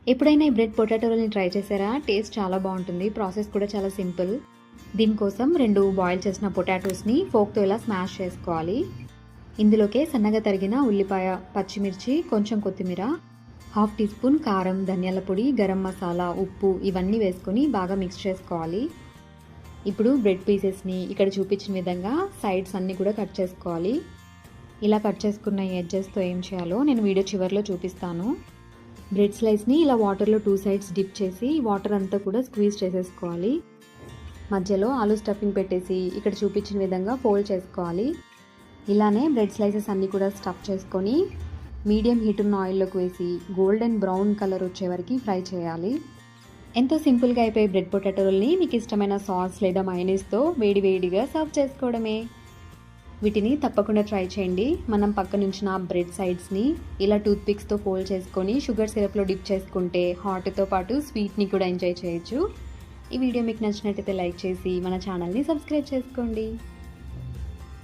ఎప్పుడైనా ఈ bread potato రోల్ని try చేశారా? టేస్ట్ చాలా బాగుంటుంది. ప్రాసెస్ కూడా చాలా సింపుల్. దీనికోసం 2 బాయిల్ చేసిన పొటాటోస్ని ఫోక్తో ఇలా స్మాష్ చేసుకోవాలి. ఇందులోకే సన్నగా తరిగిన ఉల్లిపాయ, పచ్చిమిర్చి, కొంచెం కొత్తిమీర, 1/2 టీ స్పూన్ కారం, ధనియాల పొడి, గరం మసాలా, ఉప్పు ఇవన్నీ వేసుకొని బాగా మిక్స్ చేసుకోవాలి. ఇప్పుడు బ్రెడ్ పీసెస్ని ఇక్కడ చూపించిన విధంగా సైడ్స్ అన్నీ కూడా కట్ చేసుకోవాలి. ఇలా కట్ చేసుకున్న ఎడ్జెస్తో ఏం చేయాలో నేను వీడియో చివరిలో చూపిస్తాను. బ్రెడ్ స్లైస్ని ఇలా వాటర్లో 2 సైడ్స్ డిప్ చేసి వాటర్ అంతా కూడా స్క్వీజ్ చేసేసుకోవాలి. మధ్యలో ఆలూ స్టఫింగ్ పెట్టేసి ఇక్కడ చూపించిన విధంగా ఫోల్డ్ చేసుకోవాలి. ఇలానే బ్రెడ్ స్లైసెస్ అన్నీ కూడా స్టఫ్ చేసుకొని మీడియం హీట్ ఉన్న ఆయిల్లోకి వేసి గోల్డెన్ బ్రౌన్ కలర్ వచ్చే వరకు ఫ్రై చేయాలి. ఎంతో సింపుల్గా అయిపోయే బ్రెడ్ పొటాటో రోల్ని మీకు ఇష్టమైన సాస్ లేదా మయోనీస్తో వేడివేడిగా సర్వ్ చేసుకోవడమే. వీటిని తప్పకుండా ట్రై చేయండి. మనం పక్కనుంచిన బ్రెడ్ సైడ్స్ని ఇలా టూత్ పిక్స్తో ఫోల్డ్ చేసుకొని షుగర్ సిరప్లో డిప్ చేసుకుంటే హాట్తో పాటు స్వీట్ని కూడా ఎంజాయ్ చేయొచ్చు. ఈ వీడియో మీకు నచ్చినట్టయితే లైక్ చేసి మన ఛానల్ని సబ్స్క్రైబ్ చేసుకోండి.